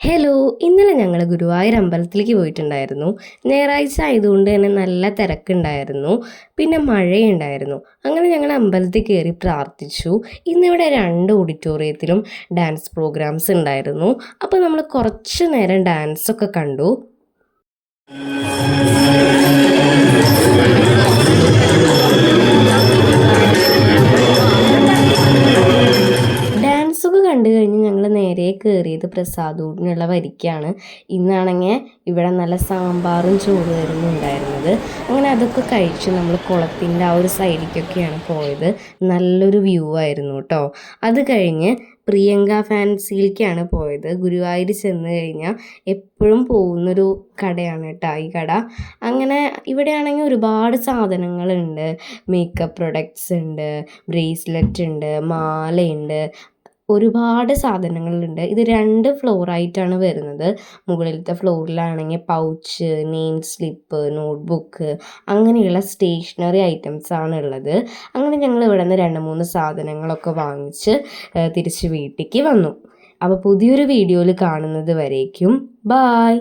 Hello, ഇന്നലെ ഞങ്ങൾ ഗുരുവായൂർ അമ്പലത്തിലേക്ക് പോയിട്ടുണ്ടായിരുന്നു. ഞായറാഴ്ച ആയതുകൊണ്ട് തന്നെ നല്ല തിരക്കുണ്ടായിരുന്നു. പിന്നെ മഴയുണ്ടായിരുന്നു. അങ്ങനെ ഞങ്ങൾ അമ്പലത്തിൽ കയറി പ്രാർത്ഥിച്ചു. ഇന്നിവിടെ 2 ഓഡിറ്റോറിയത്തിലും ഡാൻസ് പ്രോഗ്രാംസ് ഉണ്ടായിരുന്നു. അപ്പോൾ നമ്മൾ കുറച്ച് നേരം ഡാൻസൊക്കെ കണ്ടു. ഡാൻസൊക്കെ കണ്ടു കഴിഞ്ഞ് ഞങ്ങൾ നേരെ കയറിയത് പ്രസാദൂടിനുള്ള വരിക്കാണ്. ഇന്നാണെങ്കിൽ ഇവിടെ നല്ല സാമ്പാറും ചോറുമായിരുന്നു ഉണ്ടായിരുന്നത്. അങ്ങനെ അതൊക്കെ കഴിച്ച് നമ്മൾ കുളത്തിൻ്റെ ആ ഒരു സൈഡിലേക്കൊക്കെയാണ് പോയത്. നല്ലൊരു വ്യൂ ആയിരുന്നു കേട്ടോ. അത് കഴിഞ്ഞ് പ്രിയങ്ക ഫാൻസിയിലേക്കാണ് പോയത്. ഗുരുവായൂർ ചെന്ന് കഴിഞ്ഞാൽ എപ്പോഴും പോകുന്നൊരു കടയാണ് കേട്ടോ ഈ കട. അങ്ങനെ ഇവിടെയാണെങ്കിൽ ഒരുപാട് സാധനങ്ങളുണ്ട്. മേക്കപ്പ് പ്രൊഡക്ട്സ് ഉണ്ട്, ബ്രേസ്ലെറ്റ് ഉണ്ട്, മാലയുണ്ട്, ഒരുപാട് സാധനങ്ങളുണ്ട്. ഇത് 2 ഫ്ലോറായിട്ടാണ് വരുന്നത്. മുകളിലത്തെ ഫ്ലോറിലാണെങ്കിൽ പൗച്ച്, നെയിം സ്ലിപ്പ്, നോട്ട്ബുക്ക് അങ്ങനെയുള്ള സ്റ്റേഷനറി ഐറ്റംസാണ് ഉള്ളത്. അങ്ങനെ ഞങ്ങൾ ഇവിടെ നിന്ന് 2-3 സാധനങ്ങളൊക്കെ വാങ്ങിച്ച് തിരിച്ച് വീട്ടിലേക്ക് വന്നു. അപ്പോൾ പുതിയൊരു വീഡിയോയിൽ കാണുന്നത് വരേക്കും ബായ്.